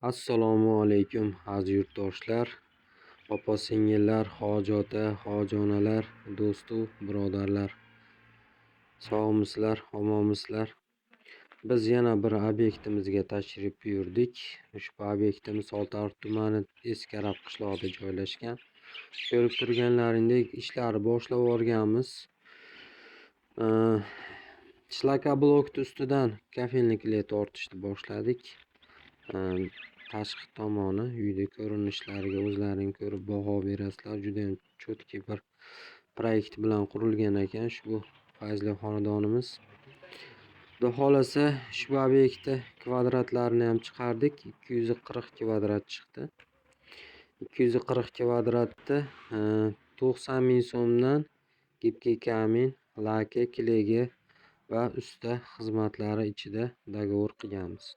Assalomu alaykum aziz yurtdoshlar, opa-singillar, hoji-ota, hoji-onalar, do'stu birodarlar. Sog'misizlar, omonmisizlar? Biz yana bir obyektimizga tashrif buyurdik. Ushbu obyektimiz Oltiariq tumani Eskarab qishlog'ida joylashgan. Ko'rib turganlaringdek ishlarni boshlab yuborganmiz. Shlaka blok ustidan kafelnikli tortishni boshladik. Tashqi tomoni uyda ko'rinishlariga o'zlaring ko'rib baho berasizlar. Juda ham cho'tki bir proyekt bilan qurilgan ekan ushbu fayzli xonadonimiz. Xudo xolasa ushbu obyektda kvadratlarini ham chiqardik. 240 kvadrat chiqdi. 240 kvadratda 90 ming so'mdan gipki kamin, laka, klegi va usta xizmatlari ichida dogovor qilganmiz.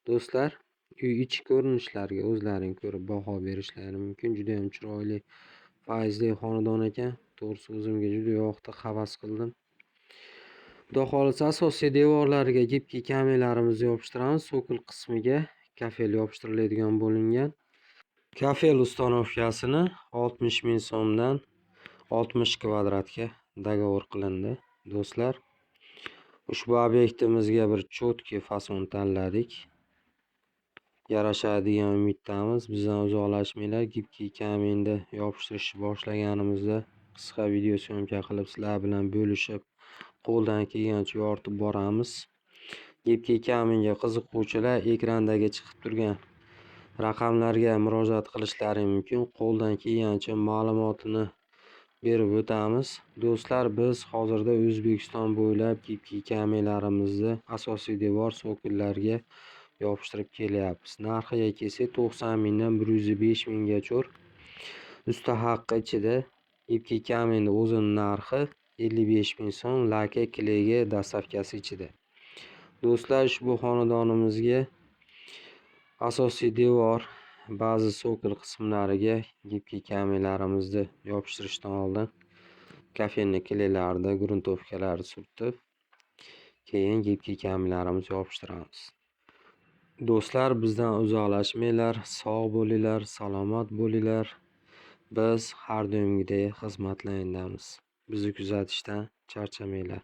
Do'stlar, uy ichi ko'rinishlariga o'zlaring ko'rib baho berishlari mumkin. Juda ham chiroyli, fayzli xonadon ekan. To'g'risi o'zimga juda yoqdi, havas qildim. Xudo xolasa asosiy devorlariga gipki kamelarimizni yopishtiramiz. Sokul qismiga kafel yopishtiriladigan bo'lingan. Kafel ustanovkasini 60 ming so'mdan 60 kvadratga dogovor qilindi. Do'stlar, ushbu obyektimizga bir cho'tki fason tanladik. Yarashadigan umiddamiz. Bizdan uzoqlashmanglar. Gipki kaminda yopishtirishni boshlaganimizda qisqa video syomka qilib sizlar bilan bo'lishib, qo'ldan kelgancha yoritib boramiz. Gipki kaminga qiziquvchilar ekrandagi chiqib turgan raqamlarga murojaat qilishlari mumkin. Qo'ldan kelgancha ma'lumotini berib o'tamiz. Do'stlar, biz hozirda O'zbekiston bo'ylab gipki kamelarimizni asosiy devor sokullariga yopishtirib kelyapmiz. Narxiga kelsak 90 mingdan 105 minggacha. Usta haqqi ichida gipki kaminning o'zining narxi 55 ming so'm, laka, klegi dastavkasi ichida. Do'stlar, ushbu xonadonimizga asosiy devor, ba'zi sokul qismlariga gipki kamelarimizni yopishtirishdan oldin kafelni klelarida gruntovkalarni surtib, keyin gipki kamelarimizni yopishtiramiz. Do'stlar, bizdan uzoqlashmanglar, sog' bo'linglar, salomat bo'linglar. Biz har doimgidek xizmatlaringdamiz. Bizni kuzatishdan charchamanglar.